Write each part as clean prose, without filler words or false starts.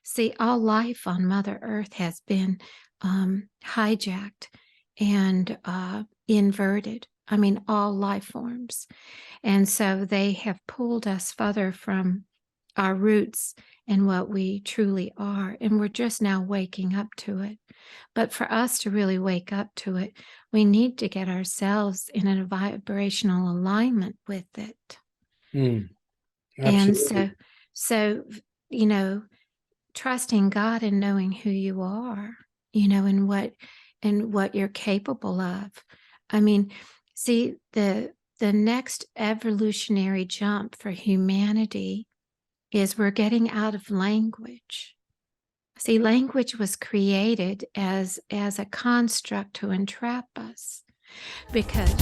See, all life on Mother Earth has been hijacked and inverted. I mean, all life forms. And so they have pulled us further from our roots and what we truly are. And we're just now waking up to it. But for us to really wake up to it, we need to get ourselves in a vibrational alignment with it. And so, you know, trusting God and knowing who you are, you know, and what you're capable of. I mean, see, the next evolutionary jump for humanity is we're getting out of language. See, language was created as a construct to entrap us because...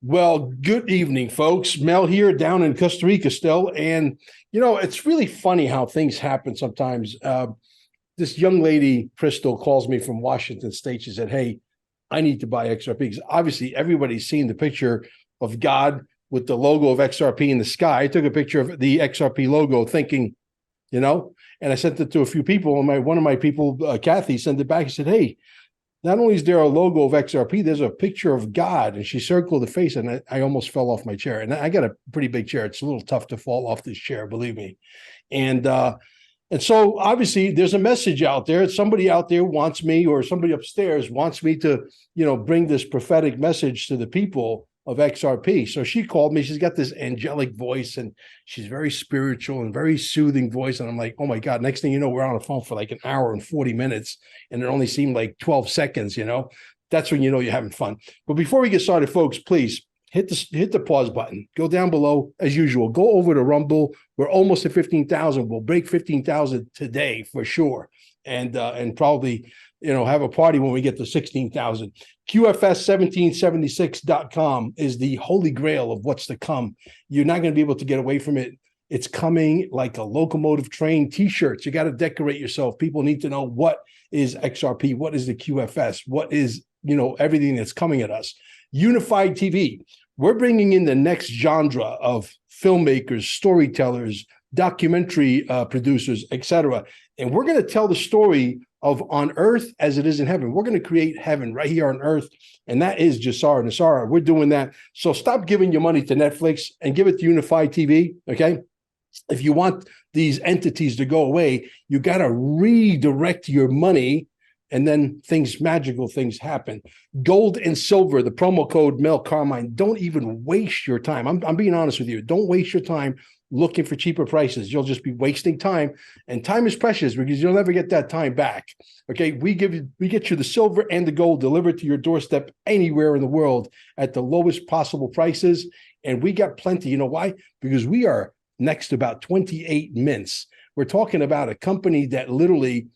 Well, good evening, folks. Mel here down in Costa Rica still. And, you know, it's really funny how things happen sometimes. This young lady, Crystal, calls me from Washington State. She said, hey, I need to buy XRP. Because obviously, everybody's seen the picture of God with the logo of XRP in the sky. I took a picture of the XRP logo thinking, you know, and I sent it to a few people. And one of my people, Kathy, sent it back. He said, hey, not only is there a logo of XRP, there's a picture of God. And she circled the face, and I almost fell off my chair. And I got a pretty big chair. It's a little tough to fall off this chair, believe me. And so obviously there's a message out there. Somebody out there wants me, or somebody upstairs wants me to, you know, bring this prophetic message to the people of XRP. So she called me. She's got this angelic voice, and she's very spiritual and very soothing voice. And I'm like, oh my God, next thing you know, we're on the phone for like an hour and 40 minutes, and it only seemed like 12 seconds, you know. That's when you know you're having fun. But before we get started, folks, please hit the pause button. Go down below as usual. Go over to Rumble. We're almost at 15,000. We'll break 15,000 today for sure, and probably, you know, have a party when we get to 16,000. QFS1776.com is the holy grail of what's to come. You're not going to be able to get away from it. It's coming like a locomotive train. T-shirts. You got to decorate yourself. People need to know what is XRP, what is the QFS, what is, you know, everything that's coming at us. Unified TV. We're bringing in the next genre of filmmakers, storytellers, documentary producers, etc. And we're going to tell the story of on earth as it is in heaven. We're going to create heaven right here on earth. And that is JASARA and NASARA. We're doing that. So stop giving your money to Netflix and give it to Unified TV. Okay. If you want these entities to go away, you got to redirect your money, and then magical things happen. Gold and silver, the promo code Mel Carmine. Don't even waste your time. I'm being honest with you. Don't waste your time looking for cheaper prices. You'll just be wasting time, and time is precious because you'll never get that time back. Okay, we get you the silver and the gold delivered to your doorstep anywhere in the world at the lowest possible prices, and we got plenty. You know why? Because we are next to about 28 mints. We're talking about a company that literally,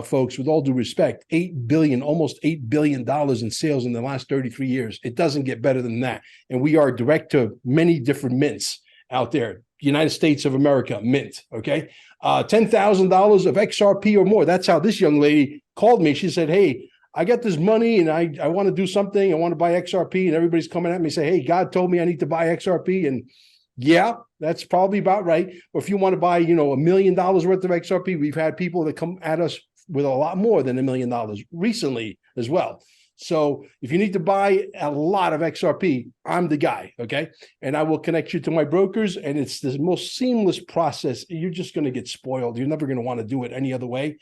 folks, with all due respect, almost $8 billion in sales in the last 33 years. It doesn't get better than that. And we are direct to many different mints out there. United States of America, mint, okay? $10,000 of XRP or more. That's how this young lady called me. She said, hey, I got this money and I want to do something. I want to buy XRP. And everybody's coming at me and say, hey, God told me I need to buy XRP. And yeah, that's probably about right. Or if you want to buy, you know, $1 million worth of XRP, we've had people that come at us with a lot more than $1 million recently as well. So if you need to buy a lot of XRP, I'm the guy, okay? And I will connect you to my brokers, and it's the most seamless process. You're just going to get spoiled. You're never going to want to do it any other way.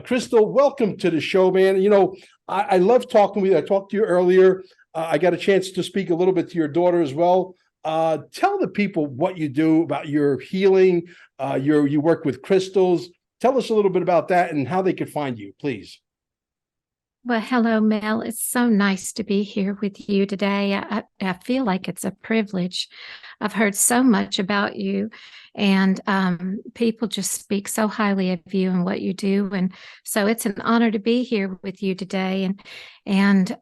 Crystal, welcome to the show, man. You know, I love talking with you. I talked to you earlier. I got a chance to speak a little bit to your daughter as well. Tell the people what you do, about your healing. You work with crystals. Tell us a little bit about that and how they could find you, please. Well, hello, Mel. It's so nice to be here with you today. I feel like it's a privilege. I've heard so much about you, and people just speak so highly of you and what you do. And so it's an honor to be here with you today. And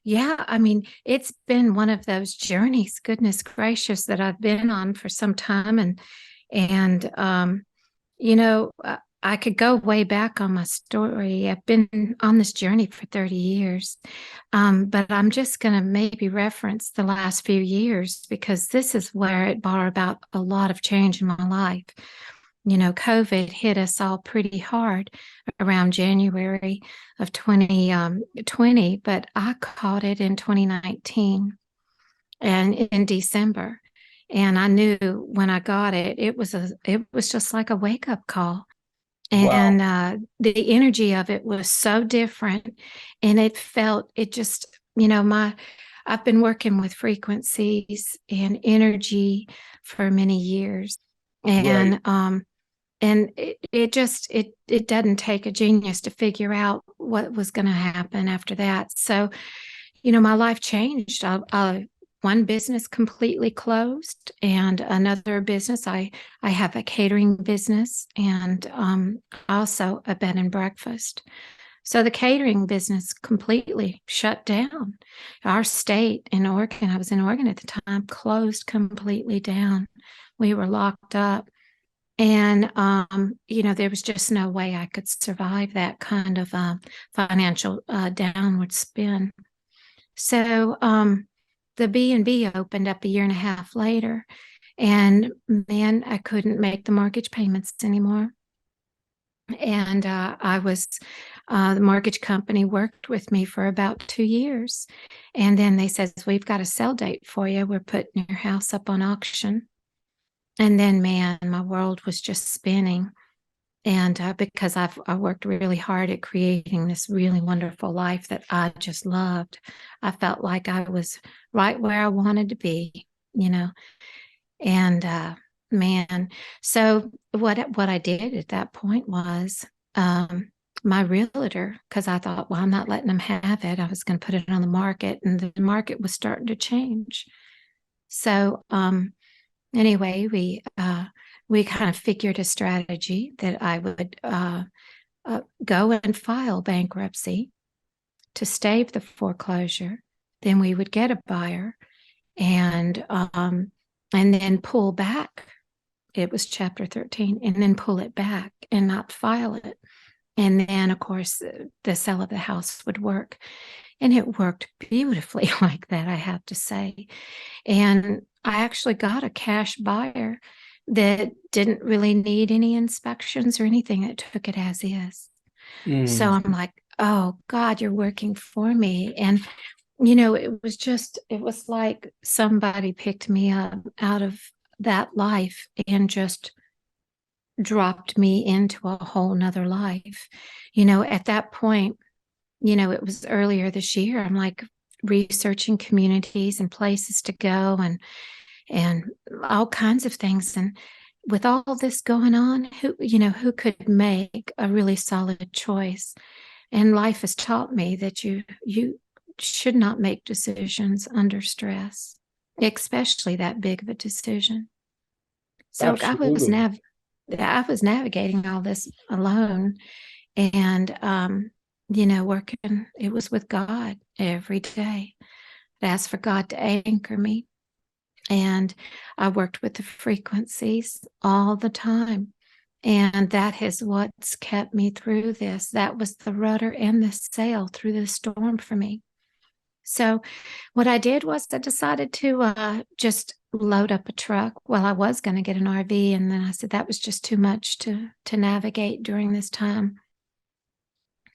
yeah, I mean, it's been one of those journeys, goodness gracious, that I've been on for some time. And you know, I could go way back on my story. I've been on this journey for 30 years. But I'm just going to maybe reference the last few years because this is where it brought about a lot of change in my life. You know, COVID hit us all pretty hard around January of 2020, but I caught it in 2019 and in December. And I knew when I got it, it was just like a wake up call. Wow. And the energy of it was so different. And it just, you know, I've been working with frequencies and energy for many years. Right. And it doesn't take a genius to figure out what was going to happen after that. So, you know, my life changed. One business completely closed, and another business, I have a catering business and also a bed and breakfast. So the catering business completely shut down. Our state in Oregon, I was in Oregon at the time, closed completely down. We were locked up. And, you know, there was just no way I could survive that kind of financial downward spin. So the B&B opened up a year and a half later. And man, I couldn't make the mortgage payments anymore. And the mortgage company worked with me for about 2 years. And then they said, we've got a sell date for you. We're putting your house up on auction. And then, man, my world was just spinning. And because I worked really hard at creating this really wonderful life that I just loved, I felt like I was right where I wanted to be, you know. And man, so what I did at that point was my realtor, because I thought, well, I'm not letting them have it. I was going to put it on the market, and the market was starting to change. So anyway, we kind of figured a strategy that I would go and file bankruptcy to stave the foreclosure. Then we would get a buyer, and then pull back. It was Chapter 13, and then pull it back and not file it. And then, of course, the sale of the house would work. And it worked beautifully like that, I have to say. And I actually got a cash buyer that didn't really need any inspections or anything. It took it as is. So Mm. I'm like, oh God, you're working for me. And, you know, it was like somebody picked me up out of that life and just dropped me into a whole nother life. You know, at that point, you know, it was earlier this year. I'm like researching communities and places to go and all kinds of things. And with all this going on, who could make a really solid choice? And life has taught me that you should not make decisions under stress, especially that big of a decision. So Absolutely. I was navigating all this alone, and working. It was with God every day. I asked for God to anchor me, and I worked with the frequencies all the time. And that is what's kept me through this. That was the rudder and the sail through the storm for me. So, what I did was I decided to just load up a truck. Well, I was going to get an RV, and then I said that was just too much to navigate during this time.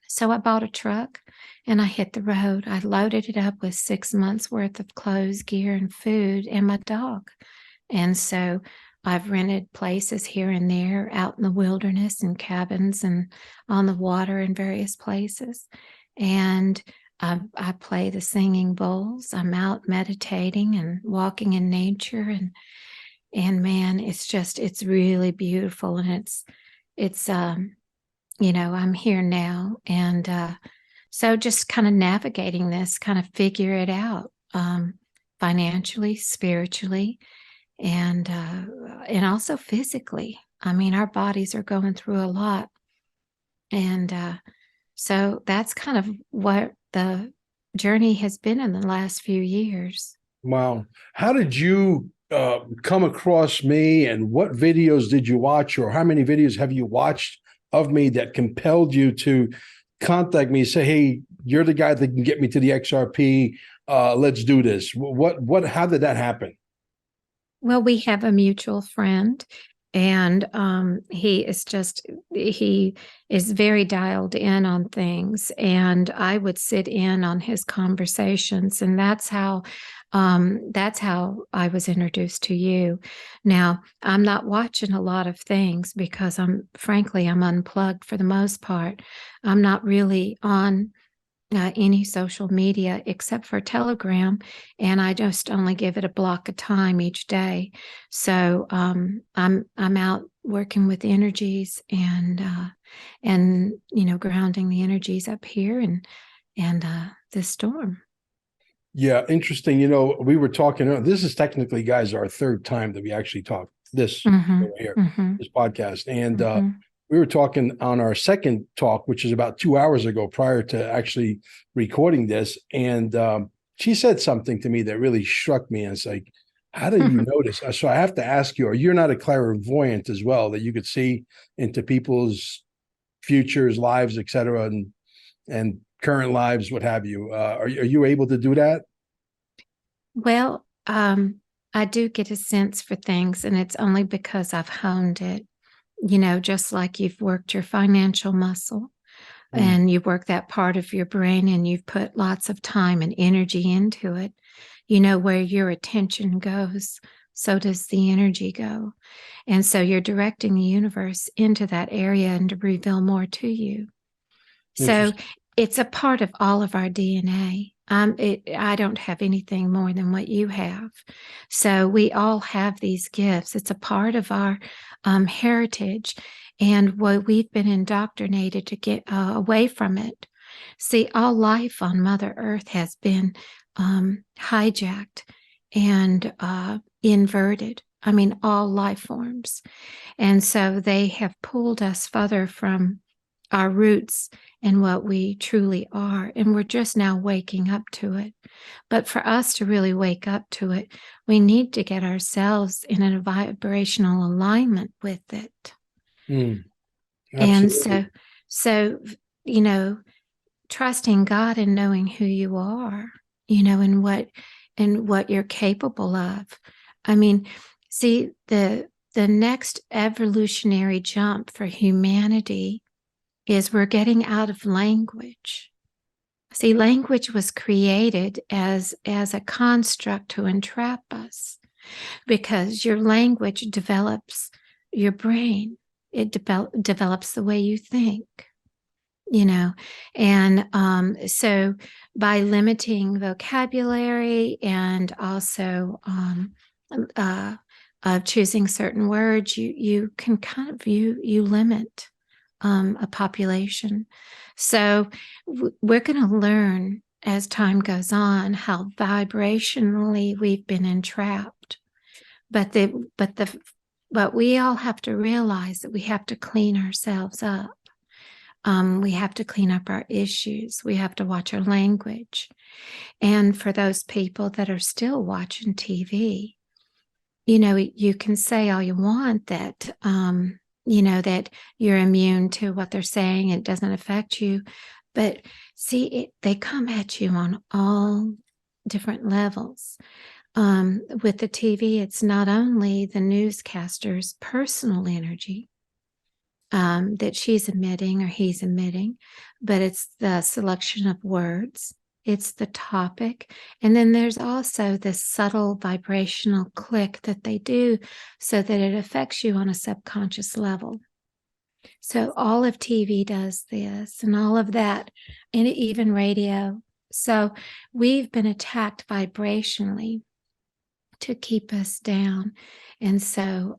So I bought a truck and I hit the road. I loaded it up with 6 months worth of clothes, gear, and food, and my dog. And so I've rented places here and there out in the wilderness and cabins and on the water in various places. And I play the singing bowls. I'm out meditating and walking in nature. And man, it's really beautiful. And it's I'm here now. And so just kind of navigating this, kind of figure it out financially, spiritually, and also physically. I mean, our bodies are going through a lot. And so that's kind of what the journey has been in the last few years. Wow. How did you come across me, and what videos did you watch, or how many videos have you watched of me that compelled you to contact me, say, hey, you're the guy that can get me to the XRP. Let's do this. How did that happen? Well, we have a mutual friend, and he is very dialed in on things, and I would sit in on his conversations, and that's how I was introduced to you. Now, I'm not watching a lot of things because frankly, I'm unplugged for the most part. I'm not really on any social media except for Telegram, and I just only give it a block of time each day. So I'm out working with energies and grounding the energies up here and this storm. Yeah, interesting. We were talking. This is technically, guys, our third time that we actually talked this here, this podcast, and we were talking on our second talk, which is about 2 hours ago, prior to actually recording this, and she said something to me that really struck me. And it's like, how did you notice? So I have to ask you: you're not a clairvoyant as well, that you could see into people's futures, lives, etc., and current lives, what have you? Are you able to do that? Well, I do get a sense for things, and it's only because I've honed it. Just like you've worked your financial muscle and you work that part of your brain and you've put lots of time and energy into it, where your attention goes, so does the energy go. And so you're directing the universe into that area and to reveal more to you. So it's a part of all of our DNA. I don't have anything more than what you have. So we all have these gifts. It's a part of our heritage, and what we've been indoctrinated to get away from it. See, all life on Mother Earth has been hijacked and inverted. I mean, all life forms. And so they have pulled us further from our roots and what we truly are. And we're just now waking up to it. But for us to really wake up to it, we need to get ourselves in a vibrational alignment with it. And so, trusting God and knowing who you are, and what you're capable of. I mean, see, the next evolutionary jump for humanity is we're getting out of language. See, language was created as a construct to entrap us, because your language develops your brain. It develops the way you think, and so by limiting vocabulary and also choosing certain words, you can kind of you limit a population. So we're going to learn as time goes on how vibrationally we've been entrapped. But we all have to realize that we have to clean ourselves up. We have to clean up our issues. We have to watch our language. And for those people that are still watching TV, you can say all you want that that you're immune to what they're saying, it doesn't affect you. But see, they come at you on all different levels. With the TV, it's not only the newscaster's personal energy that she's emitting or he's emitting, but it's the selection of words, it's the topic, and then there's also this subtle vibrational click that they do so that it affects you on a subconscious level. So all of TV does this and all of that, and even radio. So we've been attacked vibrationally to keep us down. And so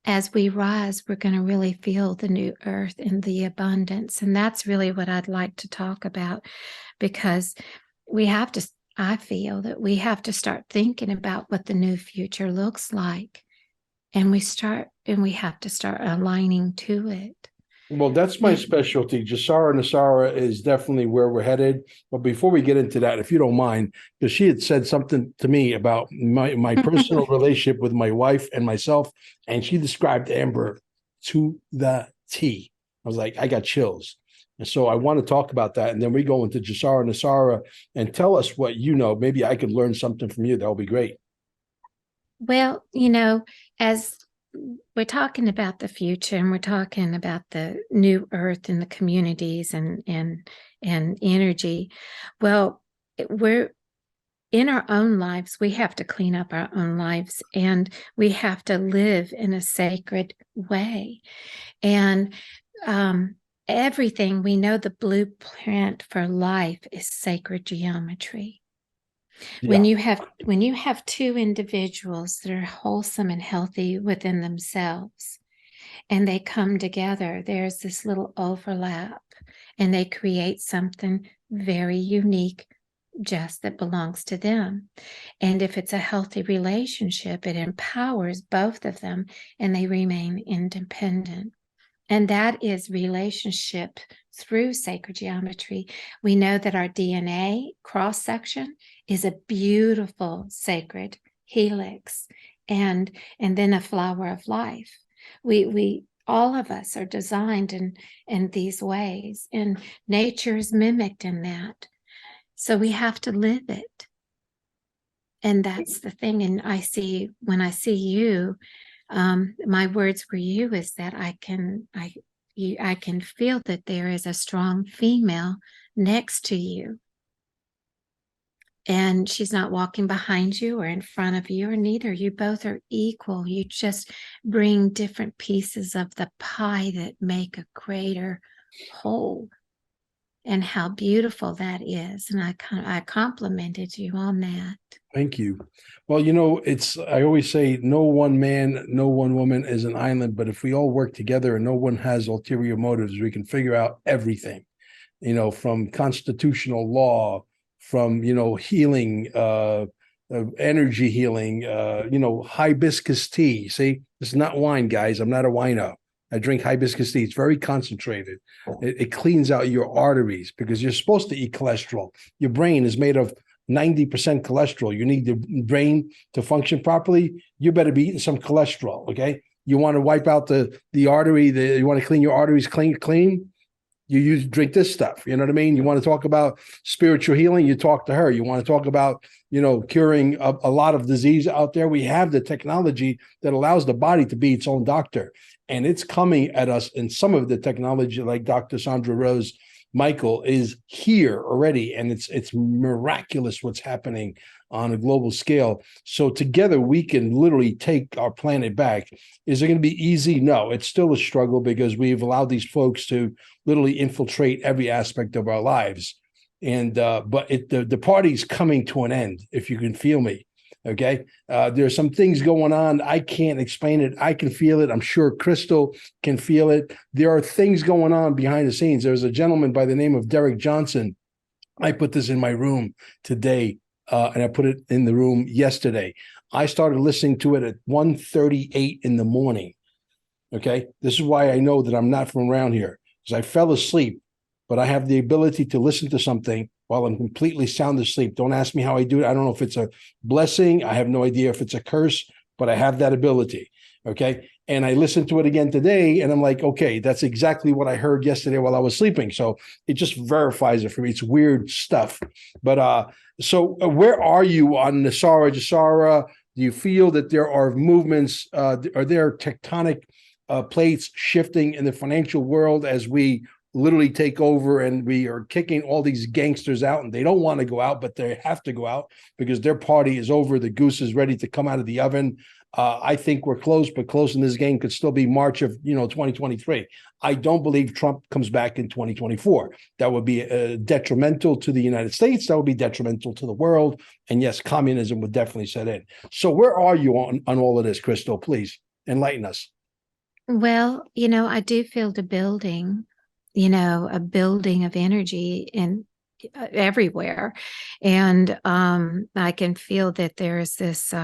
as we rise, we're going to really feel the new earth and the abundance. And that's really what I'd like to talk about, because I feel that we have to start thinking about what the new future looks like. And we have to start aligning to it. Well, that's my specialty. JASARA and NASARA is definitely where we're headed. But before we get into that, if you don't mind, because she had said something to me about my personal relationship with my wife and myself, and she described Amber to the T. I was like, I got chills. And so I want to talk about that. And then we go into JASARA and NASARA and tell us what you know. Maybe I could learn something from you. That would be great. Well, as we're talking about the future and we're talking about the new earth and the communities and energy, well, we're in our own lives, we have to clean up our own lives, and we have to live in a sacred way. And everything, we know the blueprint for life is sacred geometry. Yeah. When you have two individuals that are wholesome and healthy within themselves, and they come together, there's this little overlap, and they create something very unique, just that belongs to them. And if it's a healthy relationship, it empowers both of them, and they remain independent. And that is relationship through sacred geometry. We know that our DNA cross section is a beautiful sacred helix, and then a flower of life. We all of us are designed in these ways, and nature is mimicked in that. So we have to live it. And that's the thing. And when I see you, my words for you is that I can feel that there is a strong female next to you, and she's not walking behind you or in front of you, or neither. You both are equal. You just bring different pieces of the pie that make a greater whole. And how beautiful that is. And I complimented you on that. Thank you. Well, I always say no one man, no one woman is an island, but if we all work together and no one has ulterior motives, we can figure out everything, from constitutional law, from, healing, energy healing, hibiscus tea. See, it's not wine, guys. I'm not a wino. I drink hibiscus tea. It's very concentrated. It cleans out your arteries because you're supposed to eat cholesterol. Your brain is made of 90% cholesterol. You need the brain to function properly. You better be eating some cholesterol, okay? You want to wipe out the artery, you want to clean your arteries clean, you drink this stuff. You know what I mean? You want to talk about spiritual healing, you talk to her. You want to talk about, curing a lot of disease out there. We have the technology that allows the body to be its own doctor. And it's coming at us, and some of the technology, like Dr. Sandra Rose Michael, is here already. And it's miraculous what's happening on a global scale. So together we can literally take our planet back. Is it going to be easy? No, it's still a struggle because we've allowed these folks to literally infiltrate every aspect of our lives. And but the party's coming to an end, if you can feel me. Okay. There's some things going on. I can't explain it. I can feel it. I'm sure Crystal can feel it. There are things going on behind the scenes. There's a gentleman by the name of Derek Johnson. I put this in my room today, and I put it in the room yesterday. I started listening to it at 1:38 in the morning. Okay. This is why I know that I'm not from around here, because I fell asleep, but I have the ability to listen to something while I'm completely sound asleep. Don't ask me how I do it. I don't know if it's a blessing. I have no idea if it's a curse, but I have that ability. Okay. And I listened to it again today, and I'm like, okay, that's exactly what I heard yesterday while I was sleeping. So it just verifies it for me. It's weird stuff. But so where are you on NASARA, JASARA? Do you feel that there are movements? Are there tectonic plates shifting in the financial world as we literally take over, and we are kicking all these gangsters out, and they don't want to go out, but they have to go out because their party is over. The goose is ready to come out of the oven. I think we're close, but close in this game could still be March of 2023. I don't believe Trump comes back in 2024. That would be detrimental to the United States. That would be detrimental to the world. And yes, communism would definitely set in. So where are you on all of this, Crystal? Please enlighten us. Well, I do feel the building, a building of energy in everywhere. And I can feel that there's this,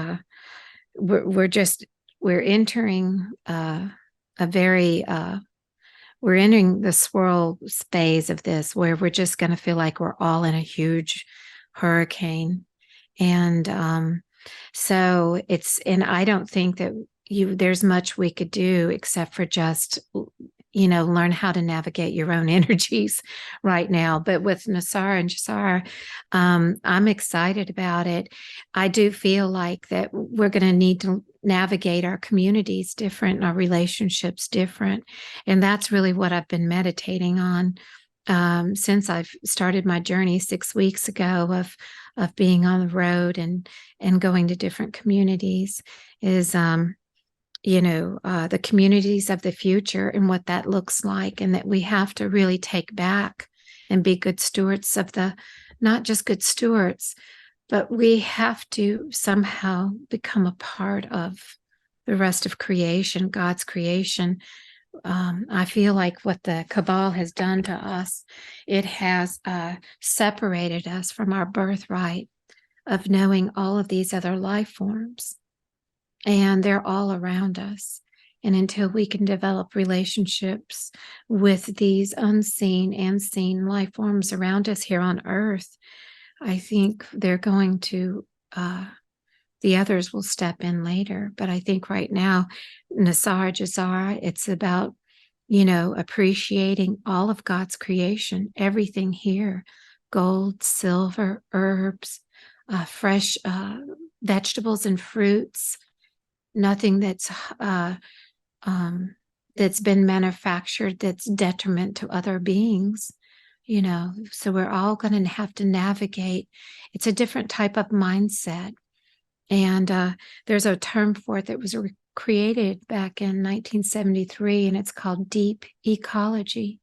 we're entering we're entering the swirl phase of this, where we're just going to feel like we're all in a huge hurricane. And so and I don't think that there's much we could do except for just learn how to navigate your own energies right now. But with NASARA and JASARA, I'm excited about it. I do feel like that we're going to need to navigate our communities different and our relationships different. And that's really what I've been meditating on since I've started my journey 6 weeks ago of being on the road and going to different communities is the communities of the future and what that looks like, and that we have to really take back and be good stewards of not just good stewards, but we have to somehow become a part of the rest of creation, God's creation. I feel like what the cabal has done to us, it has separated us from our birthright of knowing all of these other life forms. And they're all around us. And until we can develop relationships with these unseen and seen life forms around us here on Earth, I think they're going to, the others will step in later. But I think right now, NASARA, JASARA, it's about, appreciating all of God's creation, everything here, gold, silver, herbs, fresh vegetables and fruits, nothing that's been manufactured that's detriment to other beings, so we're all going to have to navigate. It's a different type of mindset, and there's a term for it that was created back in 1973, and it's called deep ecology.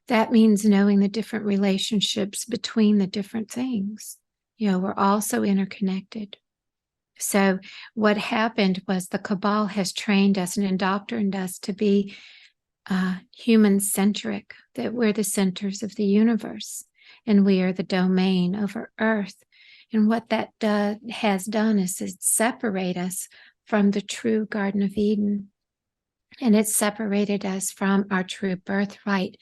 That means knowing the different relationships between the different things. We're all so interconnected. So what happened was the cabal has trained us and indoctrinated us to be human-centric, that we're the centers of the universe and we are the domain over Earth. And what that has done is separate us from the true Garden of Eden. And it's separated us from our true birthright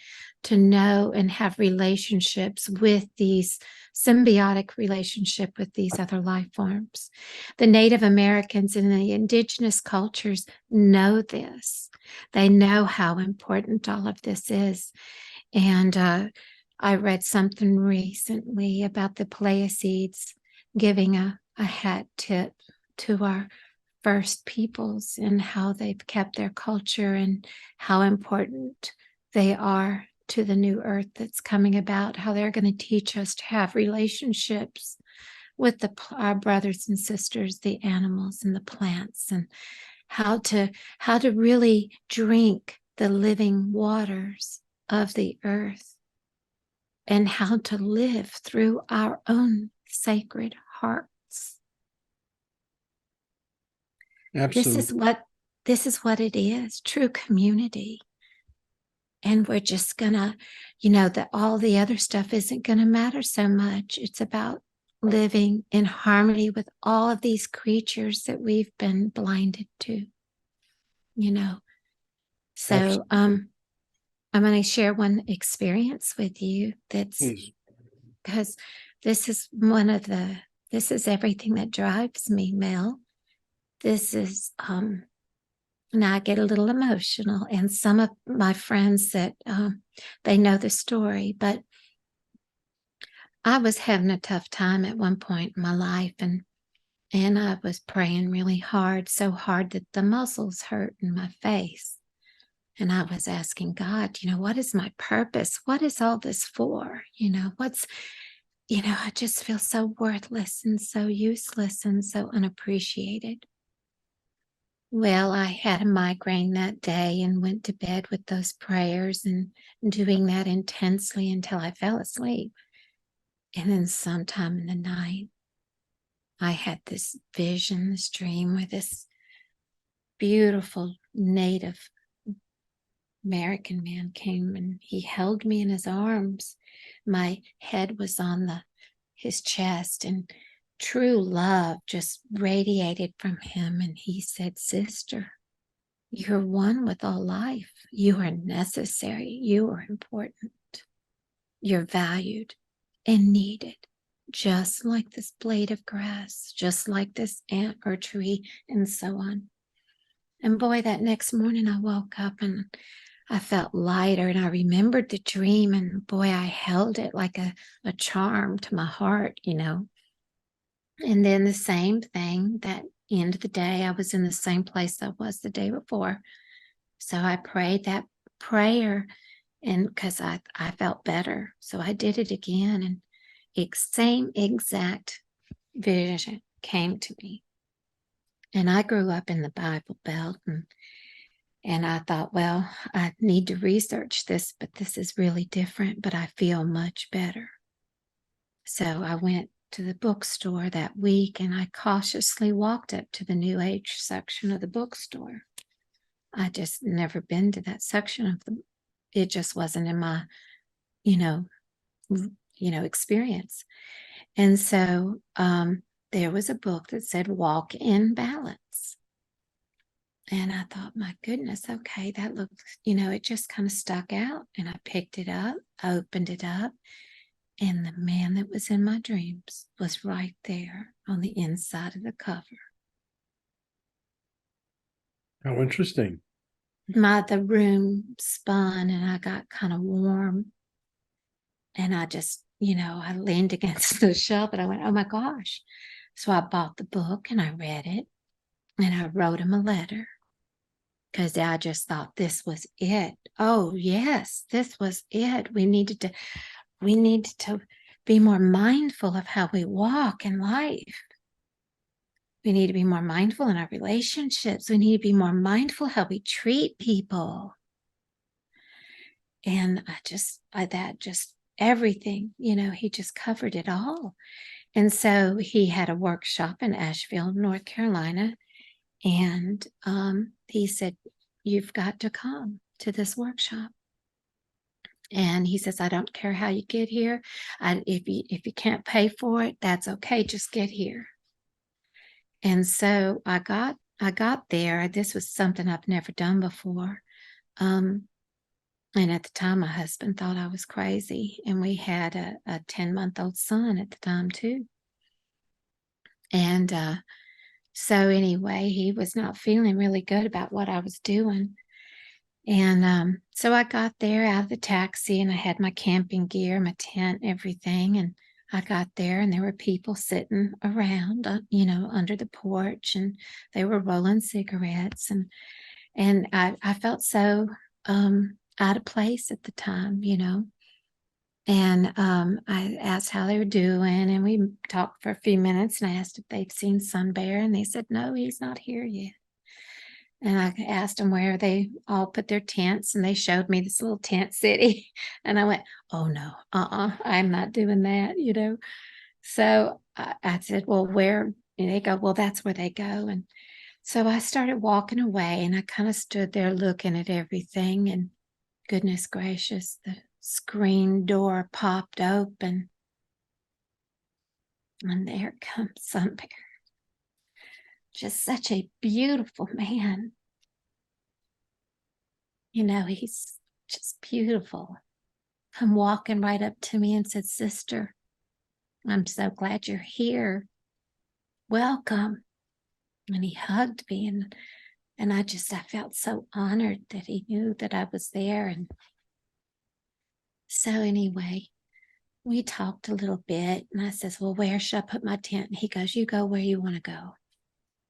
to know and have relationships with these symbiotic relationship with these other life forms. The Native Americans and the indigenous cultures know this. They know how important all of this is. And I read something recently about the Pleiades giving a hat tip to our first peoples and how they've kept their culture and how important they are to the new earth that's coming about, how they're going to teach us to have relationships with our brothers and sisters, the animals and the plants, and how to really drink the living waters of the earth, and how to live through our own sacred hearts. Absolutely. This is what it is, true community. And we're just gonna, that all the other stuff isn't gonna matter so much. It's about living in harmony with all of these creatures that we've been blinded to, So Absolutely. I'm going to share one experience with you Please. because this is everything that drives me, Mel. This is, now I get a little emotional, and some of my friends that they know the story, but I was having a tough time at one point in my life, and I was praying really hard, so hard that the muscles hurt in my face. And I was asking God, what is my purpose? What is all this for? I just feel so worthless and so useless and so unappreciated. Well, I had a migraine that day and went to bed with those prayers and doing that intensely until I fell asleep. And then sometime in the night, I had this vision, this dream where this beautiful Native American man came and he held me in his arms. My head was on his chest, and true love just radiated from him. And he said, "Sister, you're one with all life. You are necessary. You are important. You're valued and needed, just like this blade of grass, just like this ant or tree," and so on. And boy, that next morning I woke up and I felt lighter, and I remembered the dream, and boy, I held it like a charm to my heart, you know. And then the same thing, that end of the day, I was in the same place I was the day before. So I prayed that prayer, and because I felt better. So I did it again, and same exact vision came to me. And I grew up in the Bible Belt, and I thought, well, I need to research this, but this is really different, but I feel much better. So I went to the bookstore that week, and I cautiously walked up to the New Age section of the bookstore. I just never been to that section of the, it just wasn't in my, you know, experience. And so there was a book that said Walk in Balance. And I thought, my goodness, okay, that looked, it just kind of stuck out. And I picked it up, opened it up, and the man that was in my dreams was right there on the inside of the cover. How interesting. The room spun, and I got kind of warm. And I just, I leaned against the shelf, and I went, oh my gosh. So I bought the book and I read it, and I wrote him a letter, because I just thought this was it. Oh yes, this was it. We needed to be more mindful of how we walk in life. We need to be more mindful in our relationships. We need to be more mindful how we treat people. And that just everything, he just covered it all. And so he had a workshop in Asheville, North Carolina. And he said, you've got to come to this workshop. And he says, I don't care how you get here. If you can't pay for it, that's okay. Just get here. And so I got there. This was something I've never done before. And at the time, my husband thought I was crazy. And we had a 10-month-old son at the time, too. And so anyway, he was not feeling really good about what I was doing. And so I got there out of the taxi, and I had my camping gear, my tent, everything. And I got there, and there were people sitting around, under the porch, and they were rolling cigarettes. And I felt so out of place at the time, And I asked how they were doing, and we talked for a few minutes, and I asked if they'd seen Sun Bear, and they said, no, he's not here yet. And I asked them where they all put their tents, and they showed me this little tent city. And I went, oh no, I'm not doing that, So I said, well, where? And they go, well, that's where they go. And so I started walking away, and I kind of stood there looking at everything, and goodness gracious, the screen door popped open, and there comes Sun Bear. Just such a beautiful man. He's just beautiful. Come walking right up to me and said, sister, I'm so glad you're here. Welcome. And he hugged me, and I felt so honored that he knew that I was there. And so anyway, we talked a little bit, and I says, well, where should I put my tent? And he goes, you go where you want to go.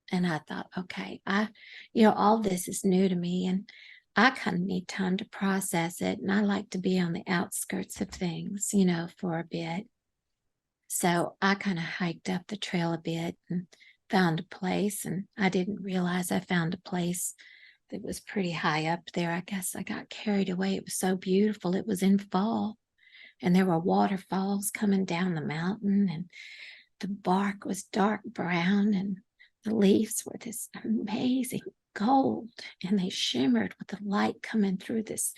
And I thought, okay, all this is new to me, and I kind of need time to process it. And I like to be on the outskirts of things, for a bit. So I kind of hiked up the trail a bit and found a place. And I didn't realize I found a place that was pretty high up there. I guess I got carried away. It was so beautiful. It was in fall, and there were waterfalls coming down the mountain, and the bark was dark brown, and the leaves were this amazing gold, and they shimmered with the light coming through this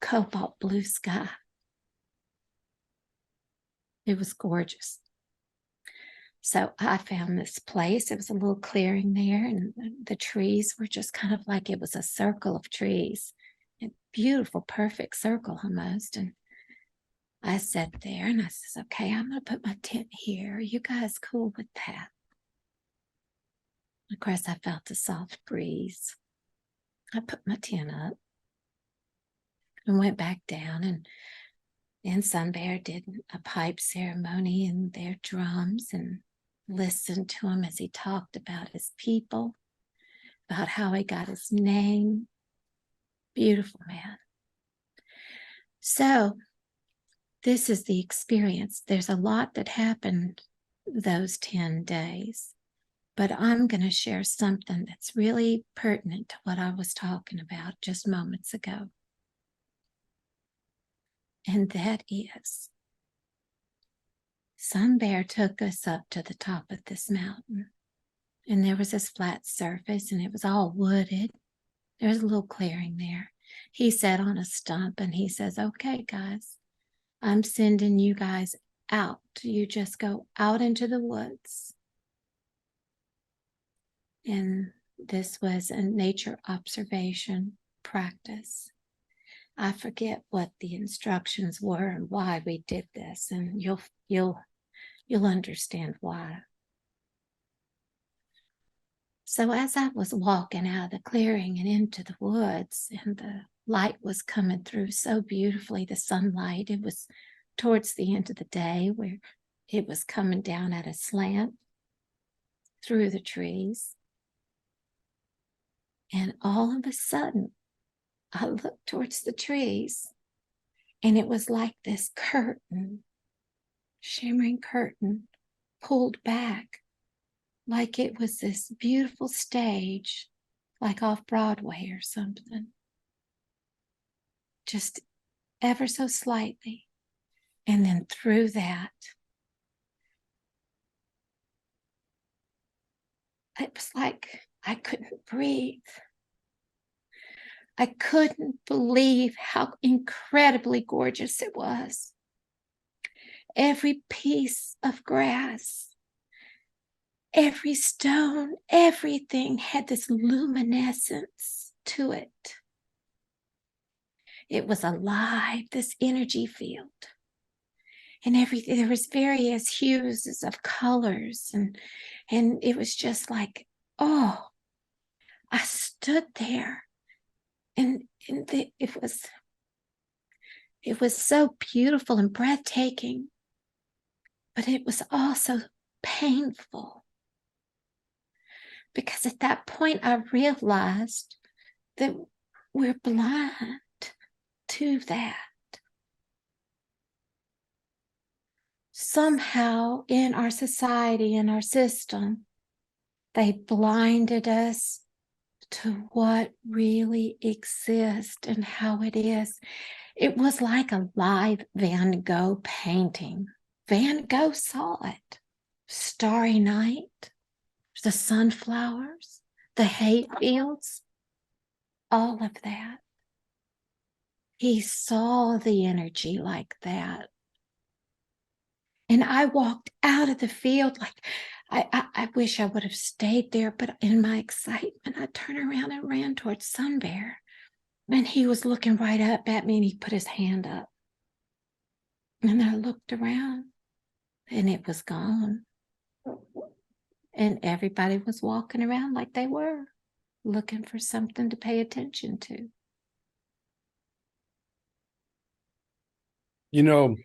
cobalt blue sky. It was gorgeous. So I found this place. It was a little clearing there, and the trees were just kind of like it was a circle of trees, a beautiful, perfect circle almost. And I sat there, and I says, okay, I'm going to put my tent here. Are you guys cool with that? Of course, I felt a soft breeze. I put my tent up, and went back down, and Sun Bear did a pipe ceremony and their drums, and listened to him as he talked about his people, about how he got his name. Beautiful man. So this is the experience. There's a lot that happened those 10 days, but I'm going to share something that's really pertinent to what I was talking about just moments ago. And that is, Sun Bear took us up to the top of this mountain, and there was this flat surface, and it was all wooded. There was a little clearing there. He sat on a stump, and he says, "Okay, guys, I'm sending you guys out. You just go out into the woods." And this was a nature observation practice. I forget what the instructions were and why we did this, and you'll understand why. So as I was walking out of the clearing and into the woods, and the light was coming through so beautifully, the sunlight, it was towards the end of the day where it was coming down at a slant through the trees. And all of a sudden, I looked towards the trees, and it was like this curtain, shimmering curtain, pulled back, like it was this beautiful stage, like off Broadway or something. Just ever so slightly. And then through that, it was like I couldn't breathe. I couldn't believe how incredibly gorgeous it was. Every piece of grass, every stone, everything had this luminescence to it. It was alive, this energy field. And everything, there was various hues of colors, and it was just like, oh, I stood there, and it was so beautiful and breathtaking, but it was also painful, because at that point I realized that we're blind to that. Somehow in our society, in our system, they blinded us to what really exists and how it is. It was like a live Van Gogh painting. Van Gogh saw it. Starry night, the sunflowers, the hay fields, all of that. He saw the energy like that. And I walked out of the field like, I wish I would have stayed there, but in my excitement, I turned around and ran towards Sun Bear. And he was looking right up at me, and he put his hand up. And I looked around, and it was gone. And everybody was walking around like they were, looking for something to pay attention to. You know,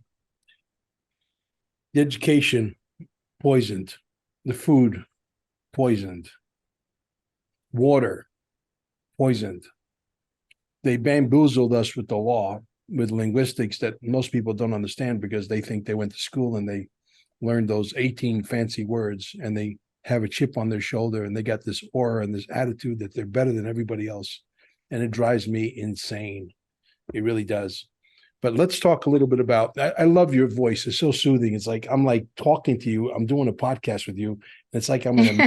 the education poisoned, the food poisoned, water poisoned. They bamboozled us with the law, with linguistics that most people don't understand, because they think they went to school and they learned those 18 fancy words, and they have a chip on their shoulder, and they got this aura and this attitude that they're better than everybody else. And it drives me insane. It really does. But let's talk a little bit about, I love your voice. It's so soothing. It's like I'm like talking to you. I'm doing a podcast with you. It's like I'm in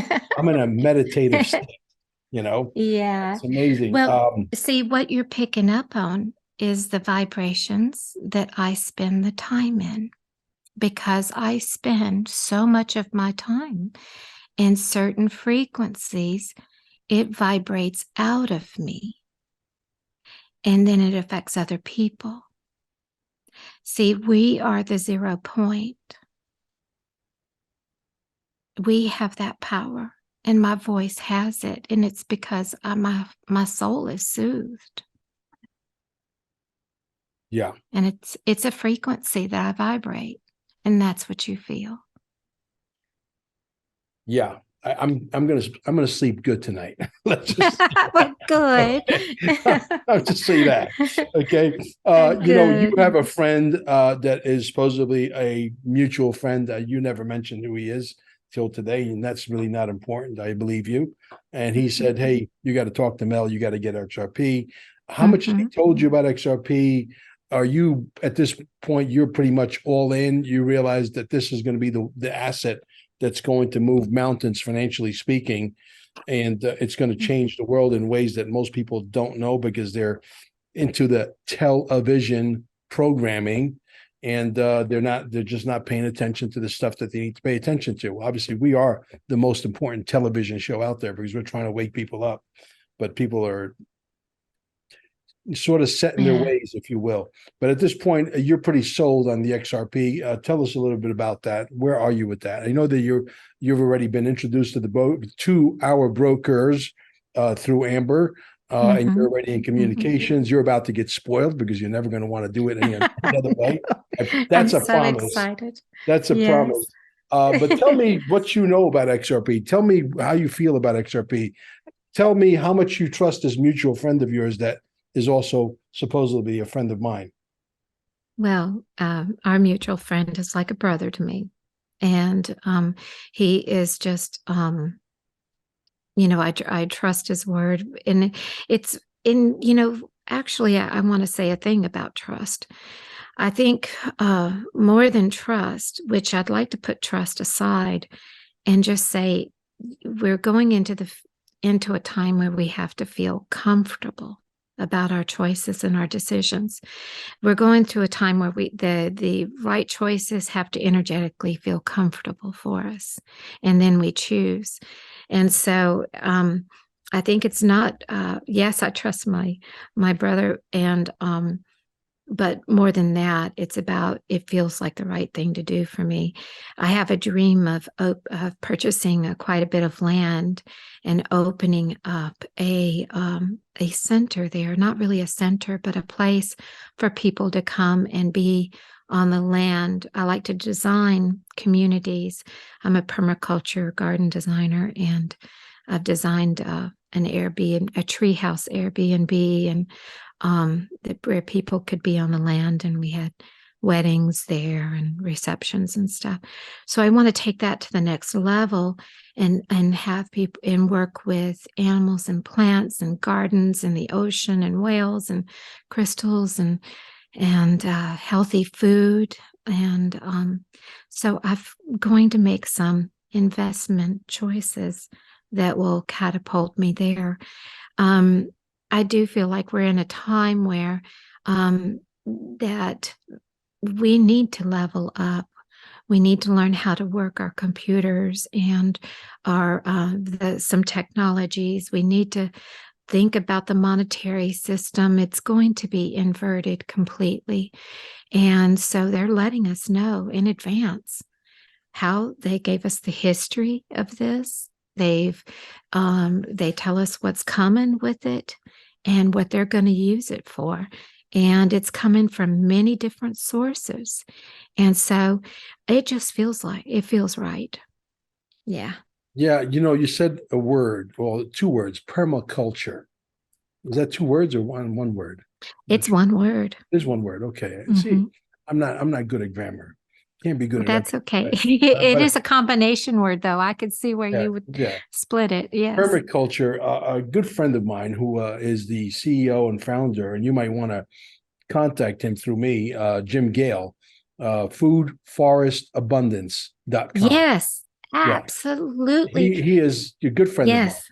a meditative state, you know? Yeah. It's amazing. Well, see, what you're picking up on is the vibrations that I spend the time in, because I spend so much of my time in certain frequencies. It vibrates out of me, and then it affects other people. See, we are the 0 point. We have that power, and my voice has it, and it's because my soul is soothed. Yeah. And it's a frequency that I vibrate, and that's what you feel. Yeah. I'm gonna sleep good tonight. Let's just Well, good. okay. I'll just say that. Okay. You Good. have a friend that is supposedly a mutual friend. You never mentioned who he is till today, and that's really not important. I believe you. And he said, Mhm. "Hey, you got to talk to Mel. You got to get XRP." How much has he Mhm. told you about XRP? Are you at this point? You're pretty much all in. You realize that this is going to be the asset that's going to move mountains, financially speaking, and it's going to change the world in ways that most people don't know because they're into the television programming, and they're just not paying attention to the stuff that they need to pay attention to. Obviously, we are the most important television show out there because we're trying to wake people up, but people are sort of set in their Yeah. ways, if you will. But at this point, you're pretty sold on the XRP. Tell us a little bit about that. Where are you with that? I know that you've already been introduced to to our brokers through Amber, and you're Mhm. already in Mhm. communications. You're about to get spoiled because you're never going to want to do it any other way. I'm That's a so promise. excited. That's a Yes. promise. But tell me what you know about XRP. Tell me how you feel about XRP. Tell me how much you trust this mutual friend of yours that is also supposedly a friend of mine. Well, our mutual friend is like a brother to me. And he is just, I trust his word. And it's in, actually, I want to say a thing about trust. I think more than trust, which I'd like to put trust aside and just say we're going into a time where we have to feel comfortable about our choices and our decisions. We're going through a time where the right choices have to energetically feel comfortable for us, and then we choose. And so I think it's not. Yes, I trust my brother, and but more than that, it's about it feels like the right thing to do for me. I have a dream of purchasing quite a bit of land and opening up a center there, not really a center, but a place for people to come and be on the land. I like to design communities. I'm a permaculture garden designer, and I've designed an Airbnb, a treehouse Airbnb, and where people could be on the land, and we had weddings there and receptions and stuff. So I want to take that to the next level and have people and work with animals and plants and gardens and the ocean and whales and crystals and healthy food. And so I'm going to make some investment choices that will catapult me there. Um, I do feel like we're in a time where that we need to level up. We need to learn how to work our computers and our some technologies. We need to think about the monetary system. It's going to be inverted completely, and so they're letting us know in advance how they gave us the history of this. They tell us what's coming with it and what they're going to use it for. And it's coming from many different sources. And so it just feels like it feels right. Yeah. Yeah, you said a word, well, two words, permaculture. Is that two words or one word? It's one word. There's one word. Okay. See, Mm-hmm. I'm not good at grammar. Can't be good Well, at that's okay. everything. It But is a combination word, though. I could see where yeah, you would yeah. split it. Yes. Permaculture, a good friend of mine who is the CEO and founder, and you might want to contact him through me, Jim Gale, foodforestabundance.com. Yes. Yeah. Absolutely. He is a good friend of mine. Yes.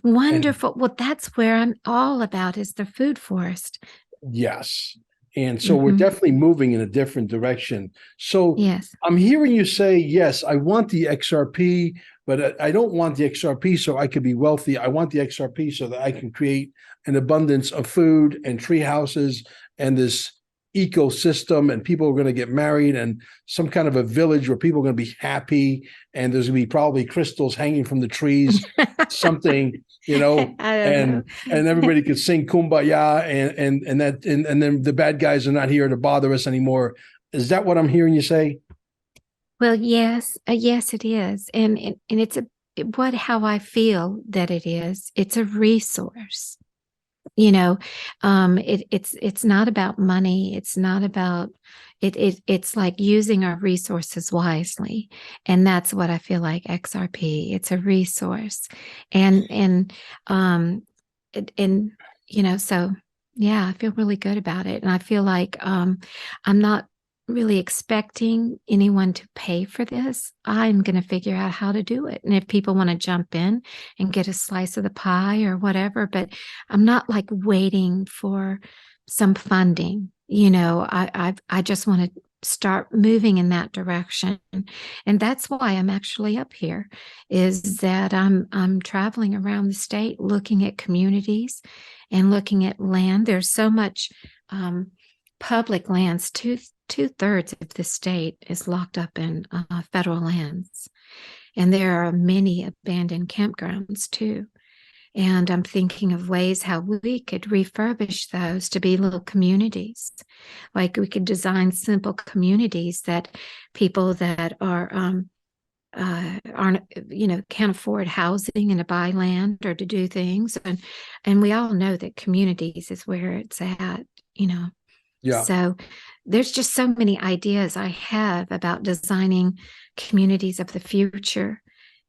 And Wonderful. Well, that's where I'm all about is the food forest. yes. And so we're Hmm. definitely moving in a different direction. So Yes. I'm hearing you say, yes, I want the XRP, but I don't want the XRP so I could be wealthy. I want the XRP so that I can create an abundance of food and tree houses and this ecosystem, and people are going to get married, and some kind of a village where people are going to be happy, and there's going to be probably crystals hanging from the trees, something, I don't know. and everybody could sing kumbaya, and then the bad guys are not here to bother us anymore. Is that what I'm hearing you say? Well, yes, yes, it is, and it's how I feel that it is. It's a resource. It's not about money. It's not about it's like using our resources wisely, and that's what I feel like XRP. It's a resource, um, and so yeah, I feel really good about it, and I feel like I'm not really expecting anyone to pay for this. I'm going to figure out how to do it. And if people want to jump in and get a slice of the pie or whatever, but I'm not like waiting for some funding. I just want to start moving in that direction. And that's why I'm actually up here, is that I'm traveling around the state looking at communities and looking at land. There's so much public lands. Two-thirds of the state is locked up in federal lands. And there are many abandoned campgrounds too. And I'm thinking of ways how we could refurbish those to be little communities. Like we could design simple communities that people that aren't, can't afford housing and to buy land or to do things. And we all know that communities is where it's at. Yeah. So there's just so many ideas I have about designing communities of the future.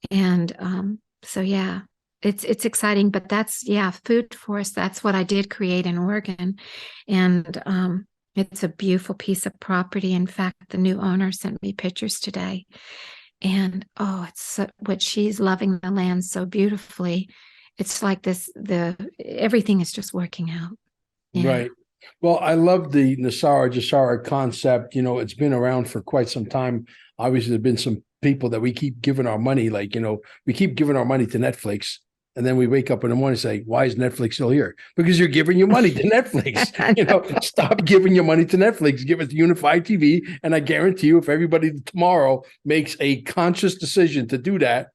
And so, yeah, it's exciting, but that's, food for us. That's what I did create in Oregon. And it's a beautiful piece of property. In fact, the new owner sent me pictures today. And what she's loving the land so beautifully. It's like everything is just working out. Yeah. Right. Well, I love the NASARA JASARA concept. It's been around for quite some time. Obviously, there have been some people that we keep giving our money, we keep giving our money to Netflix. And then we wake up in the morning and say, why is Netflix still here? Because you're giving your money to Netflix. Stop giving your money to Netflix. Give it to Unified TV. And I guarantee you, if everybody tomorrow makes a conscious decision to do that,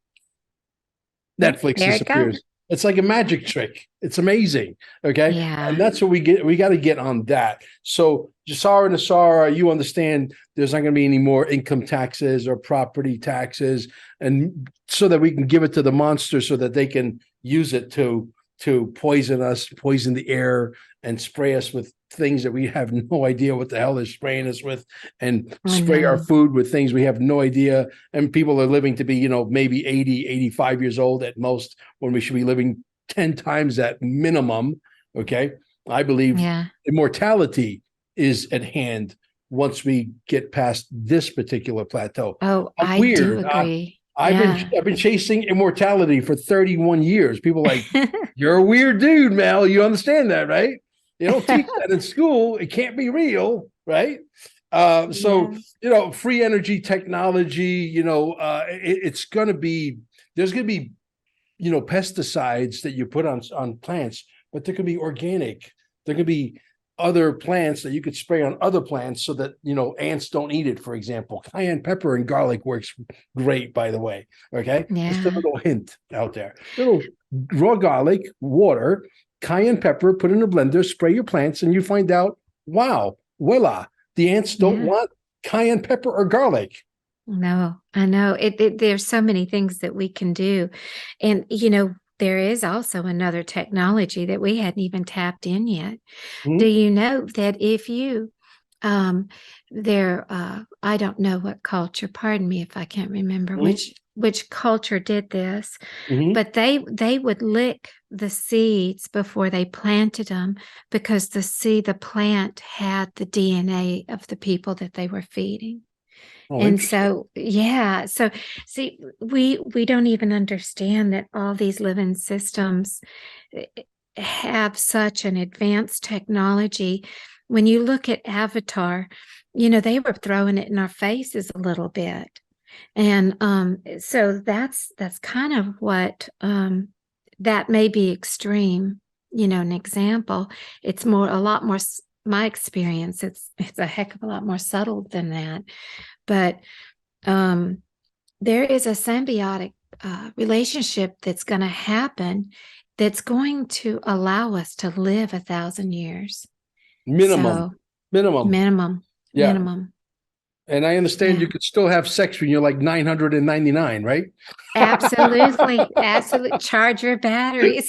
Netflix disappears. It's like a magic trick. It's amazing. Okay. Yeah. And that's what we got to get on that. So JASARA and NASARA, you understand there's not going to be any more income taxes or property taxes, and so that we can give it to the monsters so that they can use it to poison us, poison the air, and spray us with things that we have no idea what the hell they're spraying us with, and spray our food with things we have no idea. And people are living to be, maybe 80, 85 years old at most, when we should be living 10 times that minimum. Okay. I believe immortality is at hand once we get past this particular plateau. Oh, I do agree. I've been chasing immortality for 31 years. People are like, you're a weird dude, Mel. You understand that, right? They don't teach that in school. It can't be real, right? Free energy technology, it's going to be, there's going to be, pesticides that you put on plants, but there could be organic. There could be other plants that you could spray on other plants so that, ants don't eat it, for example. Cayenne pepper and garlic works great, by the way. Okay. Yeah. Just a little hint out there. Little raw garlic, water, cayenne pepper, put in a blender, spray your plants, and you find out, wow, voila, the ants don't want cayenne pepper or garlic. No, I know there's so many things that we can do. And, there is also another technology that we hadn't even tapped in yet. Mm-hmm. Do you know that if you, I don't know what culture, pardon me if I can't remember which culture did this, but they would lick the seeds before they planted them, because the plant had the DNA of the people that they were feeding. And so, so see, we don't even understand that all these living systems have such an advanced technology. When you look at Avatar, they were throwing it in our faces a little bit. And so that's kind of what that may be extreme, an example. It's a lot more my experience. It's a heck of a lot more subtle than that. But there is a symbiotic relationship that's going to happen that's going to allow us to live 1,000 years. Minimum. So Minimum. Yeah. minimum. And I understand Yeah. you could still have sex when you're like 999, right? Absolutely. Absolutely. Charge your batteries.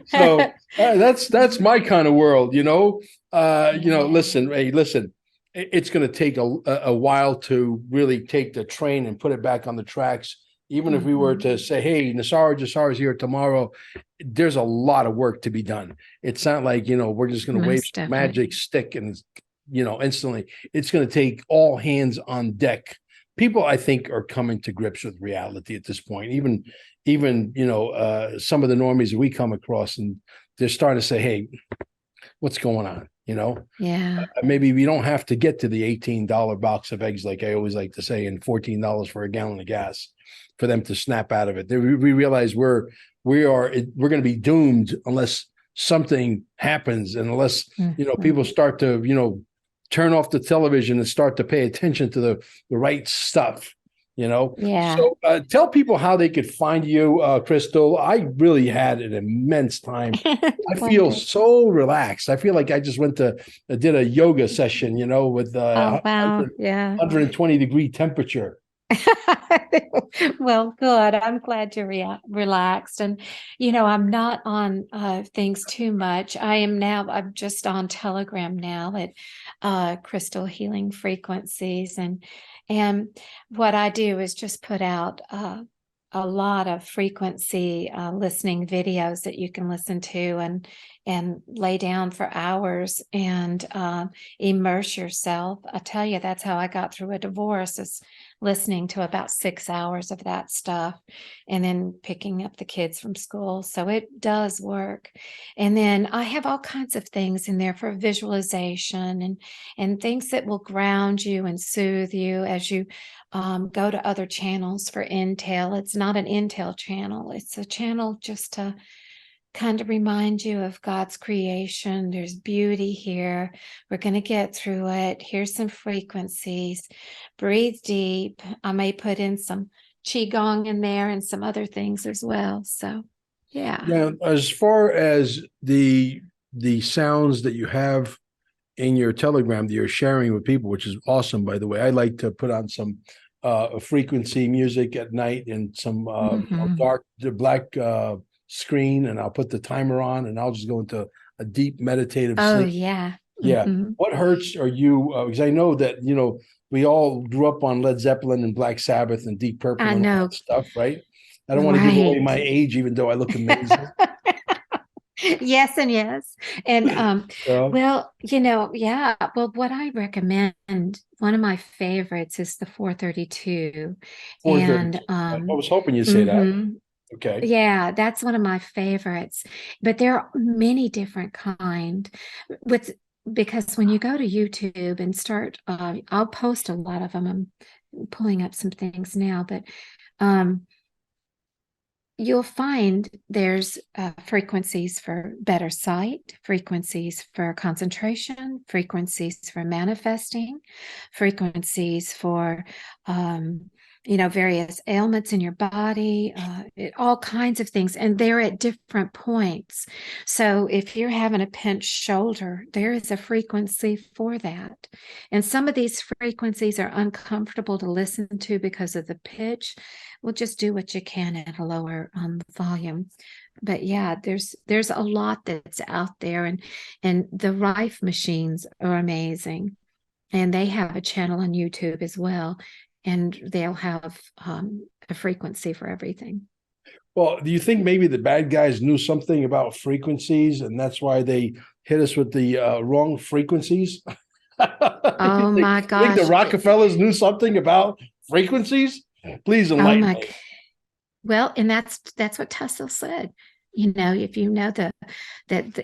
So that's my kind of world, you know. Listen, hey, listen, it's going to take a while to really take the train and put it back on the tracks. Even if we were to say, hey, NASARA, JASARA is here tomorrow, there's a lot of work to be done. It's not like, we're just going to wave some magic stick and, instantly. It's going to take all hands on deck. People, I think, are coming to grips with reality at this point. Even some of the normies that we come across, and they're starting to say, hey, what's going on? Yeah. Maybe we don't have to get to the $18 box of eggs, like I always like to say, and $14 for a gallon of gas for them to snap out of it. We realize we're going to be doomed unless something happens, and unless people start to turn off the television and start to pay attention to the right stuff. Yeah. So tell people how they could find you, Crystal. I really had an immense time. I feel so relaxed. I feel like I just did a yoga session, with oh, wow. 120-degree temperature. Well, good. I'm glad you're relaxed. And, I'm not on things too much. I'm just on Telegram now at Crystal Healing Frequencies. And what I do is just put out a lot of frequency listening videos that you can listen to and lay down for hours and immerse yourself. I tell you, that's how I got through a divorce, is listening to about 6 hours of that stuff and then picking up the kids from school. So it does work. And then I have all kinds of things in there for visualization and things that will ground you and soothe you as you go to other channels for intel. It's not an intel channel. It's a channel just to kind of remind you of God's creation. There's beauty here. We're going to get through it. Here's some frequencies. Breathe deep. I may put in some qigong in there and some other things as well. So, yeah. Now, as far as the sounds that you have in your Telegram that you're sharing with people, which is awesome, by the way. I like to put on some frequency music at night and some black screen, and I'll put the timer on, and I'll just go into a deep meditative sleep. Yeah. Yeah. What hurts are you? Because I know that, we all grew up on Led Zeppelin and Black Sabbath and Deep Purple and all that stuff, right? I don't want to give away my age, even though I look amazing. Yes and yes. And well, well, what I recommend, one of my favorites is the 432. 432. And I was hoping you'd say that. Okay. Yeah, that's one of my favorites. But there are many different kind. Because when you go to YouTube and start, I'll post a lot of them. I'm pulling up some things now, but you'll find there's frequencies for better sight, frequencies for concentration, frequencies for manifesting, frequencies for various ailments in your body, all kinds of things, and they're at different points. So if you're having a pinched shoulder, there is a frequency for that. And some of these frequencies are uncomfortable to listen to because of the pitch. Well, just do what you can at a lower volume. But yeah, there's a lot that's out there, and the Rife machines are amazing, and they have a channel on YouTube as well, and they'll have a frequency for everything. Well, do you think maybe the bad guys knew something about frequencies, and that's why they hit us with the wrong frequencies? Oh my gosh! You think the Rockefellers knew something about frequencies? Please enlighten me. Well, and that's what Tesla said. If you know that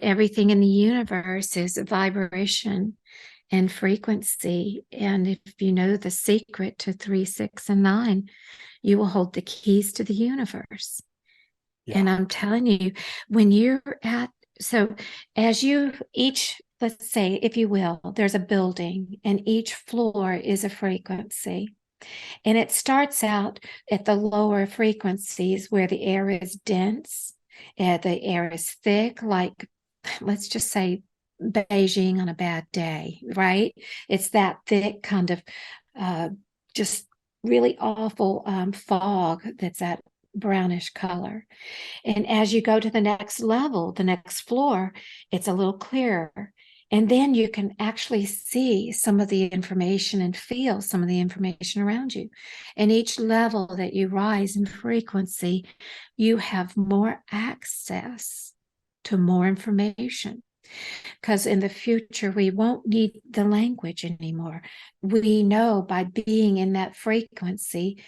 everything in the universe is a vibration and frequency, and if you know the secret to 3, 6, and 9, you will hold the keys to the universe. Yeah. And I'm telling you, when you're at So as you each, let's say, if you will, there's a building and each floor is a frequency. And it starts out at the lower frequencies where the air is dense, the air is thick, like let's just say Beijing on a bad day, right? It's that thick kind of just really awful fog that's that brownish color. And as you go to the next level, the next floor, it's a little clearer. And then you can actually see some of the information and feel some of the information around you. And each level that you rise in frequency, you have more access to more information. Because in the future, we won't need the language anymore. We know by being in that frequency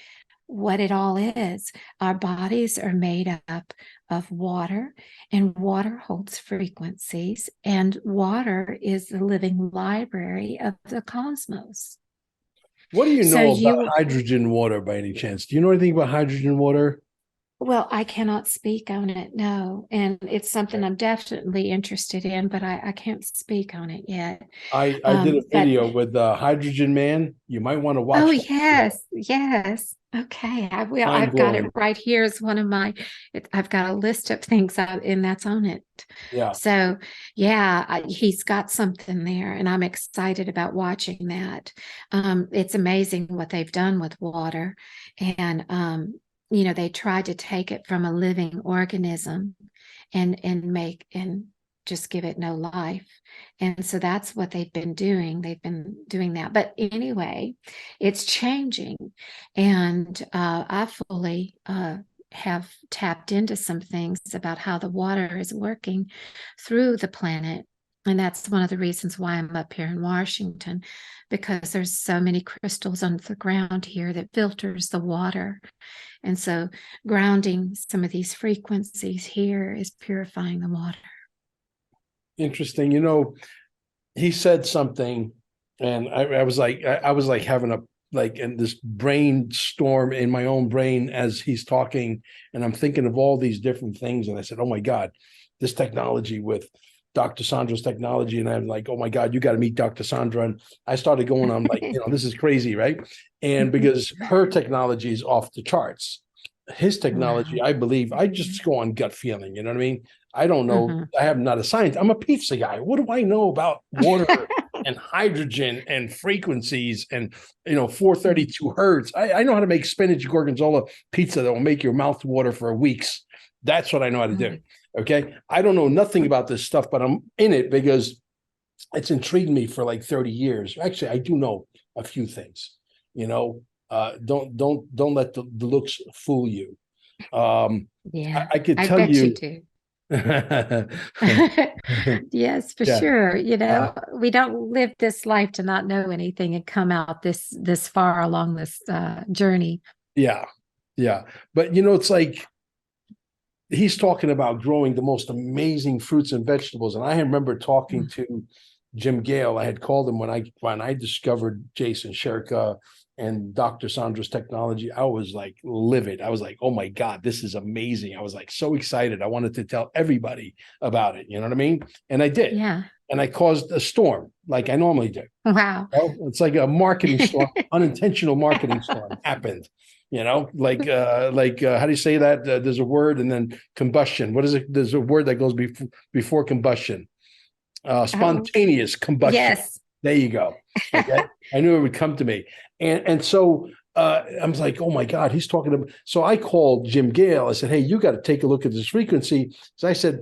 what it all is. Our bodies are made up of water, and water holds frequencies, and water is the living library of the cosmos. What do you So know about you, hydrogen water by any chance? Do you know anything about hydrogen water? well, I cannot speak on it, no. And it's something Okay. I'm definitely interested in, but I can't speak on it yet. I did a But video with Hydrogen Man. You might want to oh, watch that video. yes, yes. Okay, I will. Mind I've got it blowing. right here as one of my, I've got a list of things and that's on it. Yeah. So, yeah, he's got something there, and I'm excited about watching that. It's amazing what they've done with water. And, they tried to take it from a living organism and make and just give it no life. And so that's what they've been doing. They've been doing that. But anyway, it's changing. And I fully have tapped into some things about how the water is working through the planet. And that's one of the reasons why I'm up here in Washington, because there's so many crystals under the ground here that filters the water. And so grounding some of these frequencies here is purifying the water. Interesting. He said something, and I was like, I was like having a like in this brainstorm in my own brain as he's talking, and I'm thinking of all these different things. And I said, "Oh my God, this technology with Dr. Sandra's technology." And I'm like, "Oh my God, you got to meet Dr. Sandra." And I started going on like, this is crazy, right? And because her technology is off the charts, his technology, Wow. I believe, I just go on gut feeling. You know what I mean? I don't know. Mhm. I am not a scientist. I'm a pizza guy. What do I know about water and hydrogen and frequencies and 432 hertz? I know how to make spinach gorgonzola pizza that will make your mouth water for weeks. That's what I know how to do. Okay. I don't know nothing about this stuff, but I'm in it because it's intrigued me for like 30 years. Actually, I do know a few things. Don't let the looks fool you. Yeah, I could I tell bet you you. do. Yeah. Yes, for sure. Uh, We don't live this life to not know anything and come out this far along this journey. yeah. Yeah. But it's like he's talking about growing the most amazing fruits and vegetables. And I remember talking to Jim Gale. I had called him when I discovered Jason Sherka and Dr. Sandra's technology. I was like livid. I was like, oh my God, this is amazing. I was like so excited. I wanted to tell everybody about it. You know what I mean? And I did. Yeah. And I caused a storm like I normally do. Wow. It's like a marketing storm, unintentional marketing storm happened. How do you say that? There's a word and then combustion. What is it? There's a word that goes before combustion. Oh, Spontaneous combustion. yes. There you go. Okay. I knew it would come to me. And so I was like, oh my God, he's talking about. So I called Jim Gale. I said, hey, you got to take a look at this frequency. So I said,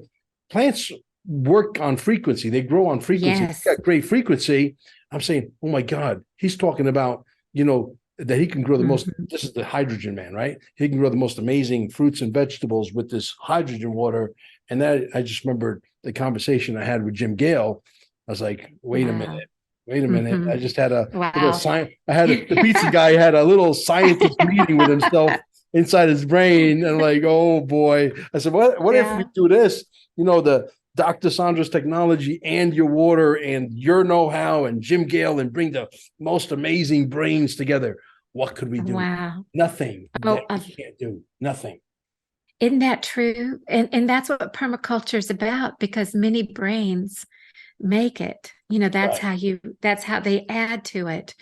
plants work on frequency. They grow on frequency. They Yes. got great frequency. I'm saying, oh my God, he's talking about, that he can grow the most, Mhm. this is the hydrogen man, right? He can grow the most amazing fruits and vegetables with this hydrogen water. And that I just remembered the conversation I had with Jim Gale. I was like, wait a Wow. minute. Wait a minute. I Mhm. just had a little Wow. science. The pizza guy had a little scientist meeting with himself inside his brain. And like, oh boy. I said, what if we Yeah. do this? The Dr. Sandra's technology and your water and your know-how and Jim Gale and bring the most amazing brains together. What could we do? Wow. Nothing that Oh, we can't do. Nothing. Isn't that true? And that's what permaculture is about, because many brains make it. Right. That's how they add to it.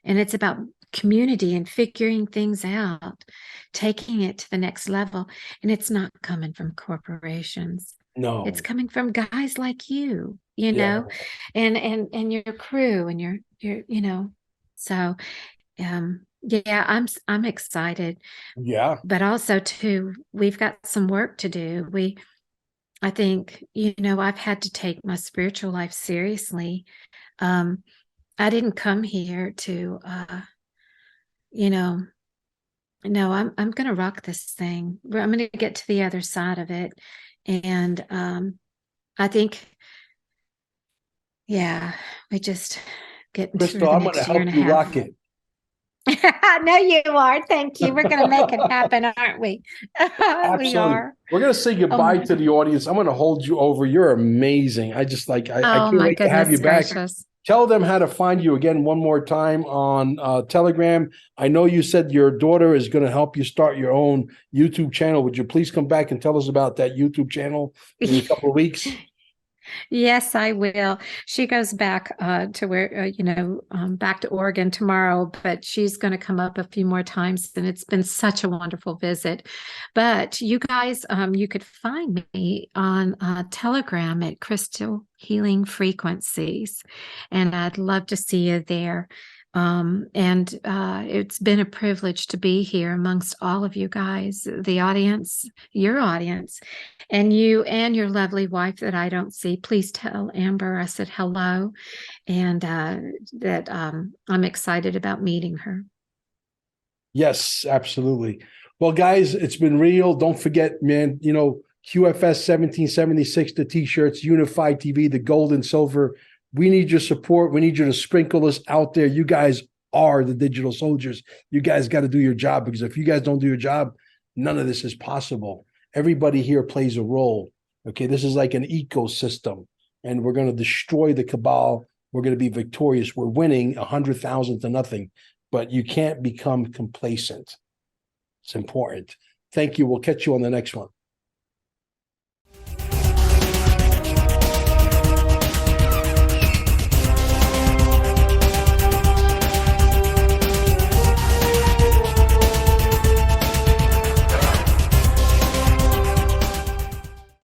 And it's about community and figuring things out, taking it to the next level. And it's not coming from corporations. It's No. coming from guys like you, Yeah. and your crew and your. So yeah, I'm excited, Yeah. but also too, we've got some work to do. I think, I've had to take my spiritual life seriously. Um, I didn't come here to, no, I'm going to rock this thing. I'm going to get to the other side of it. And I think, yeah, we just getting through Crystal, the I'm going to next year help and a you half. rock it. No, you are. Thank you. We're going to make it happen, aren't we? We Absolutely. are. We're going to say goodbye Oh, to the audience. I'm going to hold you over. You're amazing. I just like, I oh can't my wait to have you goodness back. gracious. Tell them how to find you again one more time on Telegram. I know you said your daughter is going to help you start your own YouTube channel. Would you please come back and tell us about that YouTube channel in a couple of weeks? Yes, I will. She goes back to where, back to Oregon tomorrow, but she's going to come up a few more times. And it's been such a wonderful visit. But you guys, you could find me on Telegram at Crystal Healing Frequencies. And I'd love to see you there. And it's been a privilege to be here amongst all of you guys, the audience, your audience. And you and your lovely wife that I don't see, please tell Amber I said hello, and that I'm excited about meeting her. Yes, absolutely. Well, guys, it's been real. Don't forget, man, QFS 1776, the t-shirts, Unified TV, the gold and silver. We need your support. We need you to sprinkle us out there. You guys are the digital soldiers. You guys got to do your job, because if you guys don't do your job, none of this is possible. Everybody here plays a role. Okay, this is like an ecosystem, and we're going to destroy the cabal. We're going to be victorious. We're winning 100,000 to nothing, but you can't become complacent. It's important. Thank you. We'll catch you on the next one.